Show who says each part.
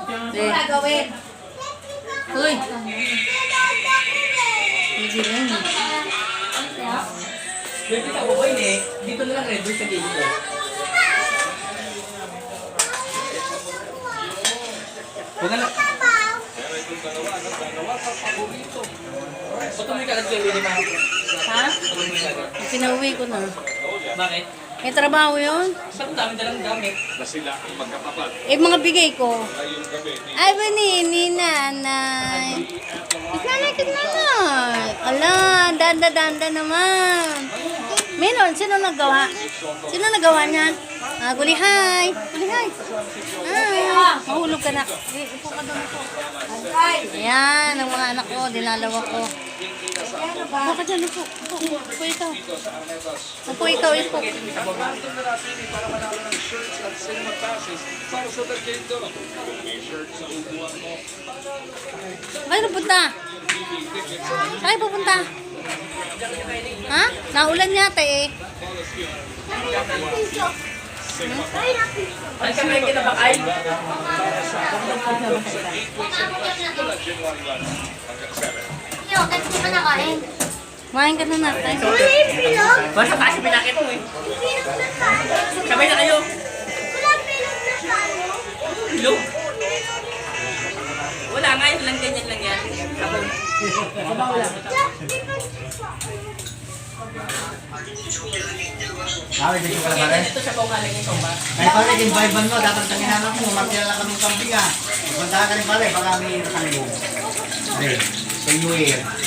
Speaker 1: Ano gagawin? Uy. Hindi lang.
Speaker 2: Pwede ka buhay eh. Dito na lang red bull sa gilid ko. Huwag na lang. Patuloy ka lang kayo, hindi ma.
Speaker 1: Ha?
Speaker 2: Patuloy ka lang.
Speaker 1: Pinauwi ko na.
Speaker 2: Bakit?
Speaker 1: May trabaho yun?
Speaker 2: Saan dami dalang gamit?
Speaker 1: Mga bigay ko. Ay, ba ni nanay? Nanay. Ala, danda naman. Meron, sino nagawa? Sino nagawa niya? Gulihay. Mahulog ka na. Ipo ka doon po. Ayan, ang mga anak ko, dinalawa ko. Upo ka dyan, upo. Upo ikaw. Upo ikaw. Saan pupunta? Saan pupunta? Ha? Naulan yata eh.
Speaker 2: Ay, kamain kita ba kain?
Speaker 3: Yo, kasi di pa nakain.
Speaker 1: Kumain ka na natin.
Speaker 3: Wala yung pilog.
Speaker 2: Basta kasi pinakit mo eh.
Speaker 3: Pilog na tayo.
Speaker 2: Sabay na kayo.
Speaker 3: Wala pilog na tayo.
Speaker 2: Hello? Wala nga yun lang, ganyan lang yan. Sabon. Sabaw lang.
Speaker 4: Dito ka na pare.
Speaker 2: Ito sa pangalan niya, ba?
Speaker 4: Kaya pare, yung vibe mo, dapat tanginan mo, martial lang kami ng camping ah. Punta ka rin pare, baka may nakalibog. Pre, sa New Year.